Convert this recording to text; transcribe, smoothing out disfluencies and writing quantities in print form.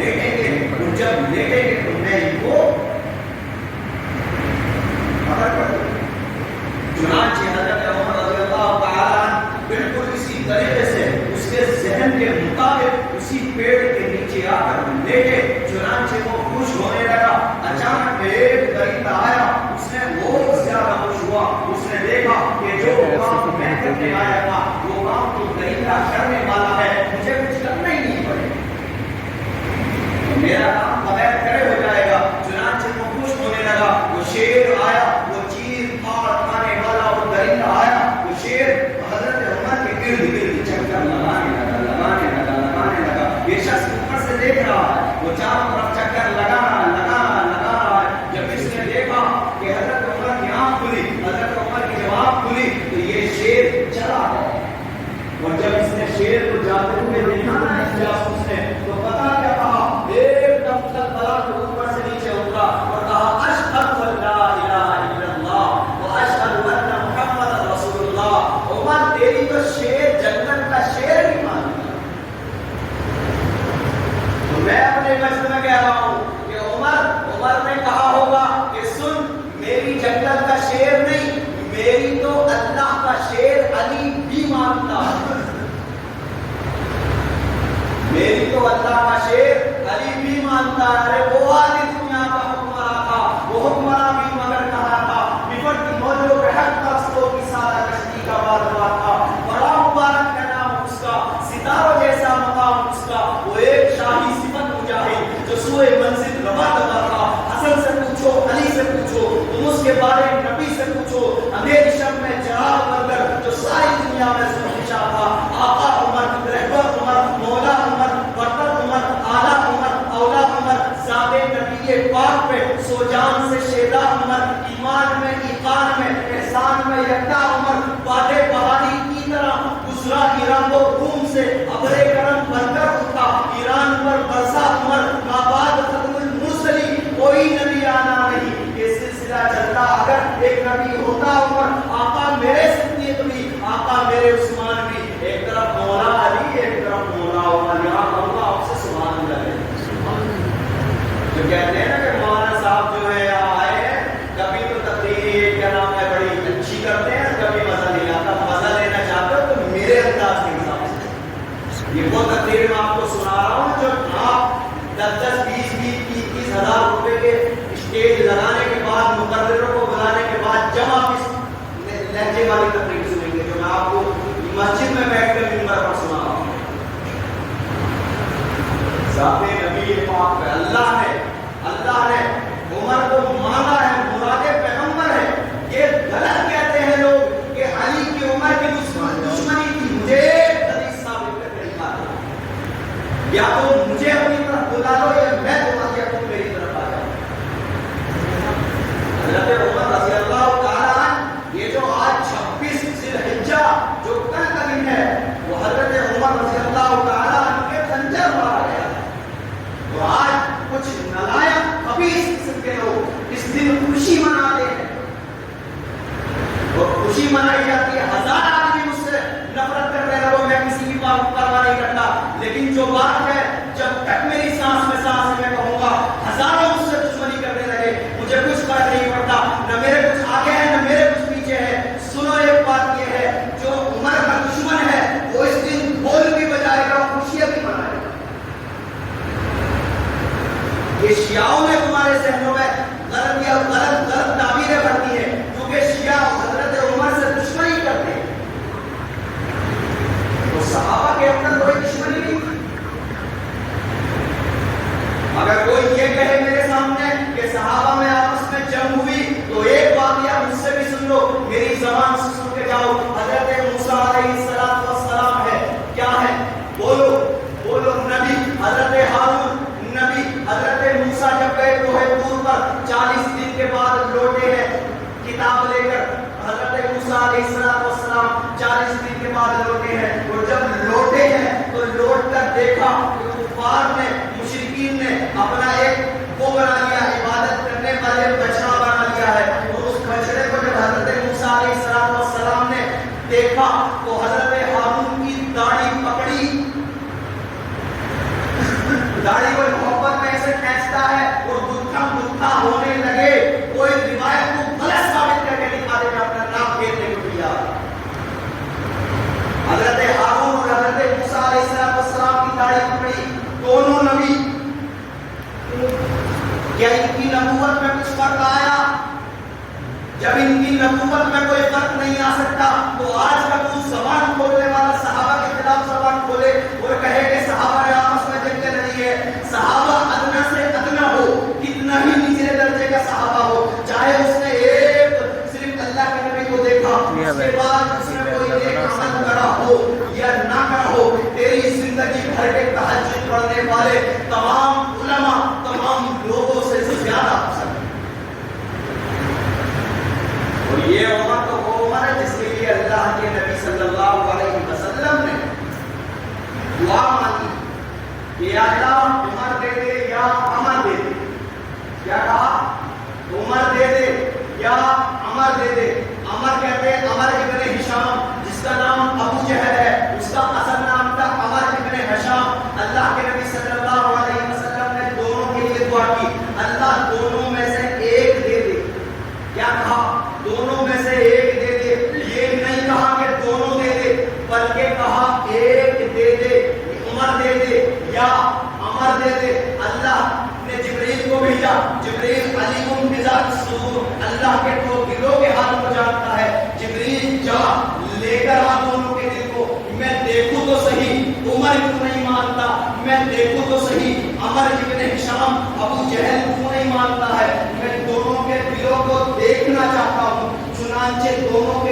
لیٹیں گے، اور جب لیٹیں گے تو میں ان کو پکڑ کر دوں. چنانچہ حضرت عمر رضی اللہ تعالیٰ عنہ بالکل اسی طریقے سے اس کے ذہن کے مطابق اسی پیڑ کے نیچے آ کر لیٹے. چنانچہ وہ خوش ہونے لگا. اچانک ایک درندہ آیا، اس نے بہت زیادہ خوش ہوا. اس نے دیکھا کہ جو کام میں کرنے آیا تھا وہ کام تو درندہ کرنے والا ہے، مجھے کچھ کرنا ہی نہیں پڑے، میرا کام بغیر کرے ہو جائے گا. چنانچہ وہ خوش ہونے لگا. وہ شیر آیا، وہ چیر پھاڑ کھانے والا وہ درندہ آیا. وہ شیر حضرت عمر کے گرد گرد چکر لگانے لگا. یہ شخص اوپر سے دیکھ رہا ہے، وہ چاروں طرف چکر لگا رہا ہے. جب اس نے دیکھا کہ حضرت عمر کی آنکھ کھلی، حضرت عمر کی جب آنکھ کھلی تو یہ شیر چلا گیا. اور جب اس نے شیر کو جاتے ہوئے دیکھا نا اس جاسوس نے، تو پتا کیا کہا؟ ایک دم بلا کے اوپر سے نیچے اترا اور کہا اشہد ان لا الہ الا اللہ و اشہد ان محمد رسول اللہ. عمر تیری تو شیر جنت کا شیر ہی مان لیا. تو میں اپنے مجلس میں کہہ رہا ہوں کہ عمر نے کہا ہوگا کہ سن، میری جنت کا شیر نہیں، میری تو اللہ کا شیر علی بھی مانتا ہے. میری تو اللہ کا شیر علی بھی مانتا ہے. ارے وہ علی دنیا کا حکمراں تھا، وہ حکمراں بھی مگر کہا تھا بفرد موجوں کے حق تختوں کی سادہ کشتی کا بادشاہ تھا. بڑا مبارک کا نام اس کا، ستاروں جیسا مقام اس کا. وہ ایک شاہی صفت مجاہد جو سوئے منزل روا دوا تھا. حسن سے پوچھو، علی سے پوچھو، تم اس کے بارے میں نبی سے پوچھو. اندھیری شب میں چراغ بندر جو ساری دنیا میں سرخشا تھا. آقا عمر، رہبر عمر، مولا عمر، برتر عمر، اعلیٰ عمر، اولا عمر، ذات نبی پاک پہ سو جان سے شیدا عمر، ایمان میں ایقان میں احسان میں یکتا عمر. بادے بہاری کی طرح گزرا ایران و روم سے، ابرے کرم بن کر اٹھا ایران پر برسا عمر. مابعد ختم المرسلی کوئی نبی آنا نہیں، یہ سلسلہ چلتا اگر ایک نبی ہوتا عمر. آقا میرے صدیق بھی، آقا میرے عثمان بھی. ایک طرف مولا علی، ایک طرف مولا عمر. یہاں اللہ آپ سے سبحان اللہ ہے. جو کہتے ہیں نا کہ مولانا صاحب جو ہے یہاں آئے ہیں، کبھی تو تقریر کیا نام ہے بڑی اچھی کرتے ہیں، کبھی مزہ نہیں آتا. مزہ لینا چاہتے ہو تو میرے انداز کے حساب سے یہ وہ تقریر میں آپ کو سنا رہا ہوں جو آپ 10-10, 20-20 ہزار روپے کے اسٹیج لگانے کے بعد، مقرروں کو بلانے کے بعد جب آپ اس لہجے والی تقریر سنیں گے جو میں آپ کو مسجد میں بیٹھ کر ممبر پر سنا رہا ہوں. ذات نبی پاک پہ اللہ نے عمر کو مانا ہے، مراد پیغمبر ہے. یہ غلط کہتے ہیں لوگ کہ علی کی عمر کی دشمنی تھی. مجھے حدیث ثابت کر کے دکھا دو، یا تو مجھے اپنی طرف بلا لو یا میں تمہاری یا تم میری طرف آ جاؤ. حضرت عمر رضی اللہ تعالیٰ عنہ یہ جو آج 26 ذی الحجہ جو کل کا دن ہے، وہ حضرت عمر رضی اللہ تعالیٰ عنہ کے خنجر مارا گیا. تو آج کچھ نلائق خبیث قسم کے لوگ اس دن خوشی مناتے ہیں، اور خوشی منائی جاتی ہے. 1000 آدمی مجھ سے نفرت کرتے ہیں، وہ میں کسی کی بات پرواہ نہیں کرتا. لیکن جو بات ہے جب تک میری سانس میں سانس میں کہوں گا، ہزاروں مجھ سے دشمنی کرنے لگے، مجھے کچھ فرق نہیں پڑتا. نہ میرے کچھ آگے ہے نہ میرے کچھ پیچھے ہے. سنو ایک بات یہ ہے، جو عمر کا دشمن ہے وہ اس دن ڈھول بھی بجائے گا، خوشیاں بھی منائے گا. یہ شیعوں میں تمہارے ذہنوں میں غلط تعبیریں بڑھتی ہیں، کیونکہ شیعہ حضرت عمر سے دشمنی کرتے ہیں. تو صحابہ کے اندر کوئی دشمنی نہیں تھی. اگر کوئی یہ کہے میرے سامنے کہ صحابہ میں آپس میں جنگ ہوئی، تو ایک بات یا مجھ سے بھی سن لو، میری زبان سے سن کے جاؤ. حضرت موسیٰ علیہ السلام ہے، کیا ہے؟ بولو نبی. حضرت ہارون نبی. حضرت موسیٰ جب گئے کوہ طور پر 40 دن کے بعد لوٹے ہیں کتاب لے کر. حضرت موسیٰ علیہ السلام 40 دن کے بعد لوٹے ہیں، اور جب لوٹے ہیں تو لوٹ کر دیکھا کہ کفار نے، مشرکین نے اپنا ایک وہ بنا لیا، عبادت کرنے والے بچڑا بنا لیا ہے. اور اس بچڑے کو جب حضرت موسیٰ علیہ السلام نے دیکھا تو حضرت ہارون کی داڑھی پکڑی، داڑھی کو آہستہ ہے اور دکھا ہونے لگے، کوئی روایت کو غلط ثابت کر کے دکھا دے میں اپنا نام پھیرنے کو تیار۔ حضرت ہارون اور حضرت موسیٰ علیہ السلام کی داڑھی پکڑی، دونوں نبی، کیا ان کی نبوت میں کچھ فرق آیا؟ جب ان کی نبوت میں کوئی فرق نہیں آ سکتا تو آج کا تو زبان کھولنے والا صحابہ کے خلاف زبان کھولے اور کہے کہ صحابہ آپس میں جنگ چل رہی ہے۔ صحابہ ادنا سے ادنا ہو، کتنا ہی نچلے درجے کا صحابہ ہو، چاہے اس نے ایک صرف اللہ کے نبی کو دیکھا، اس کے بعد اس نے کوئی ایک عمل کرا ہو یا نہ کرا ہو، تیری زندگی بھر کے تہجد پڑھنے والے تمام علماء، تمام لوگوں سے زیادہ پسند ہے۔ اور یہ عمر تو وہ عمر ہے جس کے لیے اللہ کے نبی صلی اللہ علیہ وسلم نے دعا مانگی کہ یا اللہ عمر دے دے یا عمر دے دے۔ کیا کہا؟ عمر دے دے یا عمر دے دے۔ عمر کہتے ہیں عمر ابن ہشام، جس کا نام ابو جہل ہے، اس کا اصل نام تھا عمر ابن ہشام۔ اللہ کے نبی صلی اللہ علیہ وسلم نے دونوں کے لیے دعا کی، اللہ دونوں میں سے ایک دے دے۔ کیا کہا؟ دونوں میں سے ایک دے دے۔ یہ نہیں کہا کہ دونوں دے دے، بلکہ کہا ایک دے دے، عمر دے دے یا عمر دے دے۔ اللہ نے جبریل کو بھیجا، جبریل علیم بذات الصدور، اللہ کے تو دلوں کے حال کو جانتا ہے۔ جبریل جا لے کر آ دونوں کے دل کو، میں دیکھوں تو صحیح عمر کیوں نہیں مانتا، میں دیکھوں تو صحیح عمر ابن ہشام ابو جہل کیوں نہیں مانتا ہے، میں دونوں کے دلوں کو دیکھنا چاہتا ہوں۔ چنانچہ دونوں